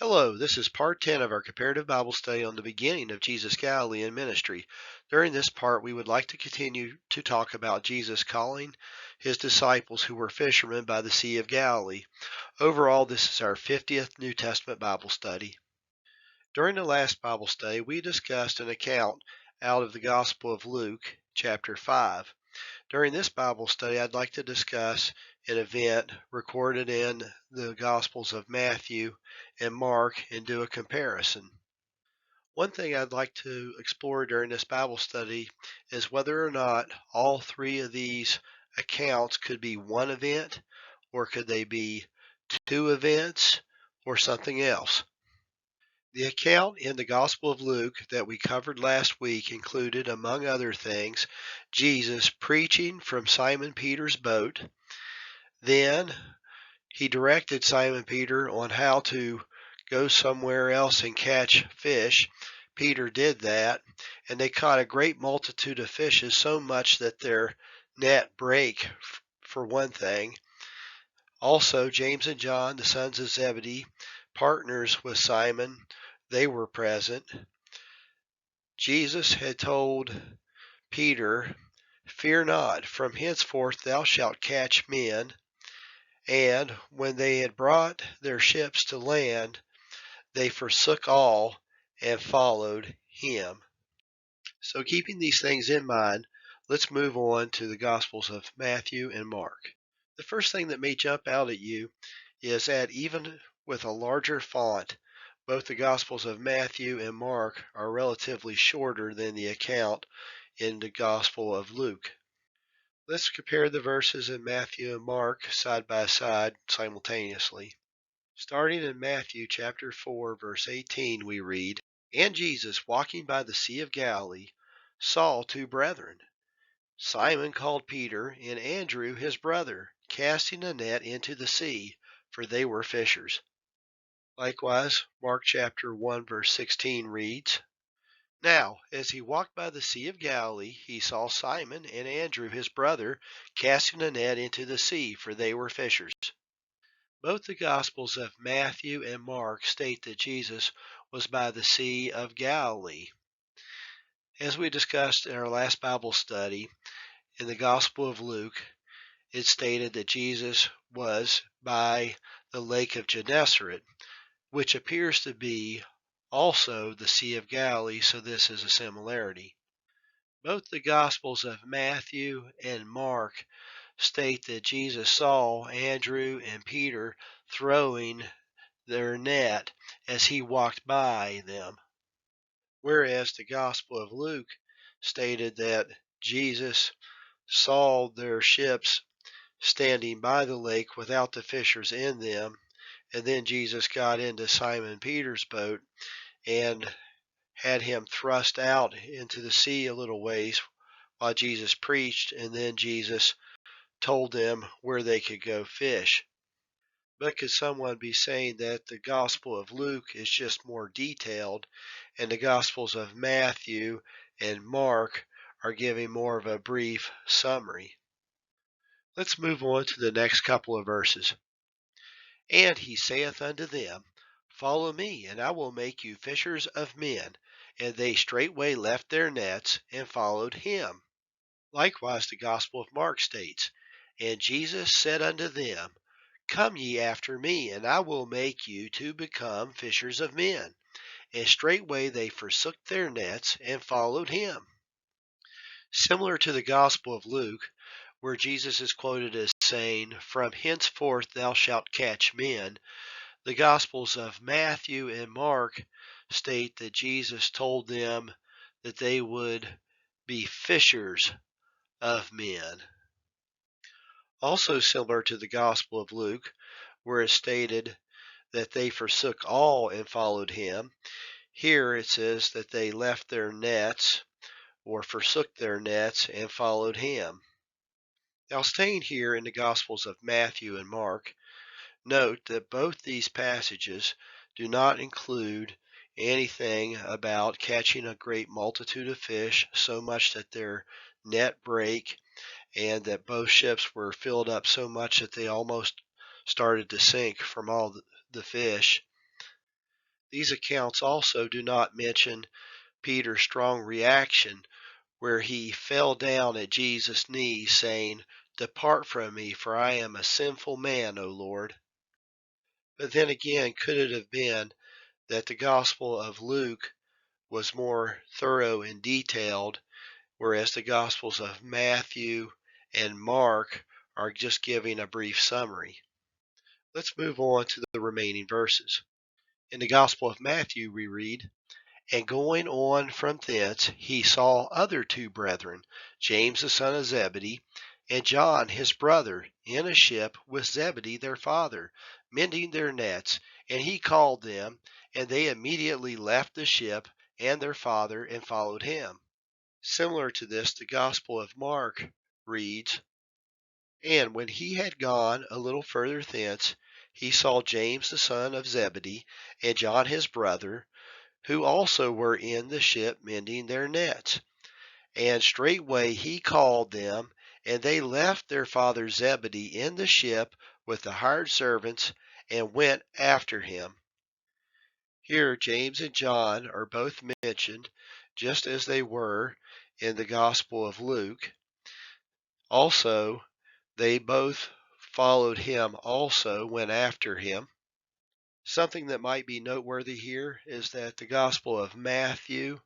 Hello, this is part 10 of our comparative Bible study on the beginning of Jesus Galilean Ministry. During this part, we would like to continue to talk about Jesus calling his disciples who were fishermen by the Sea of Galilee. Overall, this is our 50th New Testament Bible study. During the last Bible study, we discussed an account out of the Gospel of Luke, chapter 5. During this Bible study, I'd like to discuss an event recorded in the Gospels of Matthew and Mark and do a comparison. One thing I'd like to explore during this Bible study is whether or not all three of these accounts could be one event, or could they be two events, or something else. The account in the Gospel of Luke that we covered last week included, among other things, Jesus preaching from Simon Peter's boat. Then he directed Simon Peter on how to go somewhere else and catch fish. Peter did that, and they caught a great multitude of fishes, so much that their net brake, for one thing. Also, James and John, the sons of Zebedee, partners with Simon, they were present. Jesus had told Peter, "Fear not, from henceforth thou shalt catch men." And when they had brought their ships to land, they forsook all and followed him. So keeping these things in mind, let's move on to the Gospels of Matthew and Mark. The first thing that may jump out at you is that even with a larger font, both the Gospels of Matthew and Mark are relatively shorter than the account in the Gospel of Luke. Let's compare the verses in Matthew and Mark side by side simultaneously. Starting in Matthew chapter 4, verse 18, we read, "And Jesus, walking by the Sea of Galilee, saw two brethren, Simon called Peter, and Andrew his brother, casting a net into the sea, for they were fishers." Likewise, Mark chapter 1, verse 16 reads, "Now, as he walked by the Sea of Galilee, he saw Simon and Andrew his brother casting a net into the sea, for they were fishers." Both the Gospels of Matthew and Mark state that Jesus was by the Sea of Galilee. As we discussed in our last Bible study, in the Gospel of Luke, it stated that Jesus was by the Lake of Gennesaret, which appears to be also the Sea of Galilee, so this is a similarity. Both the Gospels of Matthew and Mark state that Jesus saw Andrew and Peter throwing their net as he walked by them, whereas the Gospel of Luke stated that Jesus saw their ships standing by the lake without the fishers in them, and then Jesus got into Simon Peter's boat and had him thrust out into the sea a little ways while Jesus preached, and then Jesus told them where they could go fish. But could someone be saying that the Gospel of Luke is just more detailed, and the Gospels of Matthew and Mark are giving more of a brief summary? Let's move on to the next couple of verses. "And he saith unto them, Follow me, and I will make you fishers of men. And they straightway left their nets and followed him." Likewise, the Gospel of Mark states, "And Jesus said unto them, Come ye after me, and I will make you to become fishers of men. And straightway they forsook their nets and followed him." Similar to the Gospel of Luke, where Jesus is quoted as saying, "From henceforth thou shalt catch men," the Gospels of Matthew and Mark state that Jesus told them that they would be fishers of men. Also similar to the Gospel of Luke, where it stated that they forsook all and followed him, here it says that they left their nets or forsook their nets and followed him. Now, staying here in the Gospels of Matthew and Mark, note that both these passages do not include anything about catching a great multitude of fish, so much that their net brake, and that both ships were filled up so much that they almost started to sink from all the fish. These accounts also do not mention Peter's strong reaction where he fell down at Jesus' knees saying, "Depart from me, for I am a sinful man, O Lord." But then again, could it have been that the Gospel of Luke was more thorough and detailed, whereas the Gospels of Matthew and Mark are just giving a brief summary? Let's move on to the remaining verses. In the Gospel of Matthew, we read, "And going on from thence, he saw other two brethren, James the son of Zebedee, and John his brother, in a ship with Zebedee their father, mending their nets. And he called them, and they immediately left the ship and their father, and followed him." Similar to this, the Gospel of Mark reads, "And when he had gone a little further thence, he saw James the son of Zebedee, and John his brother, who also were in the ship mending their nets. And straightway he called them, and they left their father Zebedee in the ship with the hired servants, and went after him." Here James and John are both mentioned, just as they were in the Gospel of Luke. Also, they both followed him, also went after him. Something that might be noteworthy here is that the Gospel of Matthew,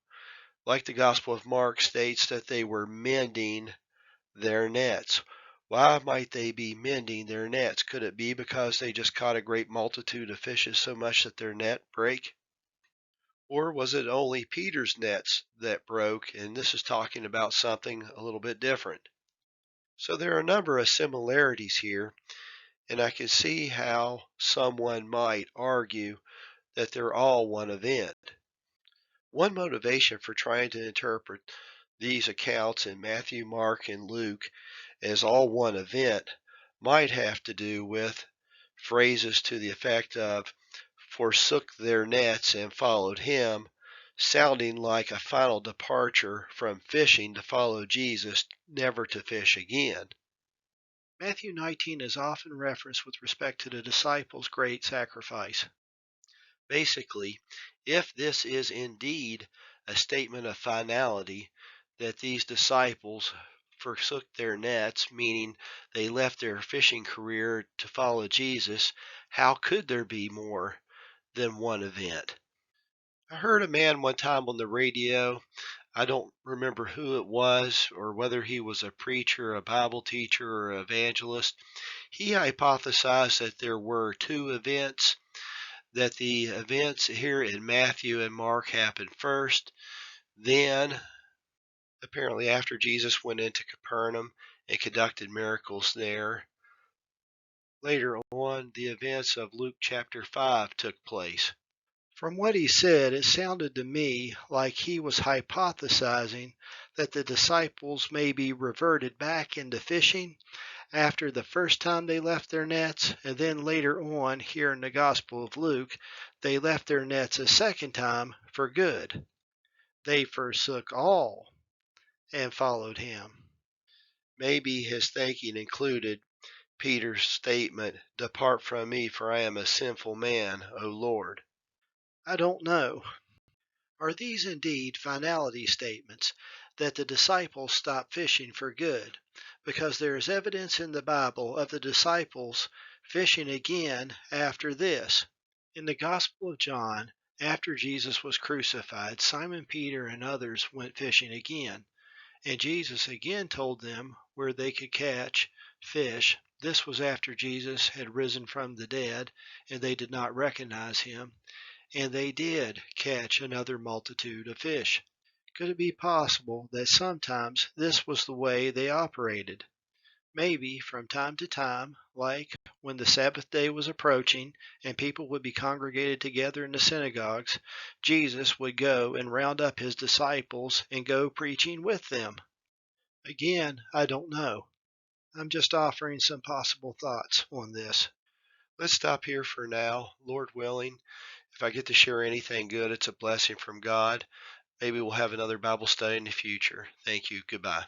like the Gospel of Mark, states that they were mending their nets. Why might they be mending their nets? Could it be because they just caught a great multitude of fishes so much that their net break? Or was it only Peter's nets that broke, and this is talking about something a little bit different? So there are a number of similarities here, and I can see how someone might argue that they're all one event. One motivation for trying to interpret these accounts in Matthew, Mark, and Luke as all one event might have to do with phrases to the effect of "forsook their nets and followed him," sounding like a final departure from fishing to follow Jesus, never to fish again. Matthew 19 is often referenced with respect to the disciples' great sacrifice. Basically, if this is indeed a statement of finality, that these disciples forsook their nets, meaning they left their fishing career to follow Jesus, how could there be more than one event? I heard a man one time on the radio. I don't remember who it was or whether he was a preacher, a Bible teacher, or evangelist. He hypothesized that there were two events, that the events here in Matthew and Mark happened first. Then, apparently after Jesus went into Capernaum and conducted miracles there, later on the events of Luke chapter 5 took place. From what he said, it sounded to me like he was hypothesizing that the disciples maybe reverted back into fishing after the first time they left their nets, and then later on, here in the Gospel of Luke, they left their nets a second time for good. They forsook all and followed him. Maybe his thinking included Peter's statement, "Depart from me, for I am a sinful man, O Lord." I don't know. Are these indeed finality statements that the disciples stopped fishing for good? Because there is evidence in the Bible of the disciples fishing again after this. In the Gospel of John, after Jesus was crucified, Simon Peter and others went fishing again, and Jesus again told them where they could catch fish. This was after Jesus had risen from the dead, and they did not recognize him. And they did catch another multitude of fish. Could it be possible that sometimes this was the way they operated? Maybe from time to time, like when the Sabbath day was approaching and people would be congregated together in the synagogues, Jesus would go and round up his disciples and go preaching with them. Again, I don't know. I'm just offering some possible thoughts on this. Let's stop here for now. Lord willing, if I get to share anything good, it's a blessing from God. Maybe we'll have another Bible study in the future. Thank you. Goodbye.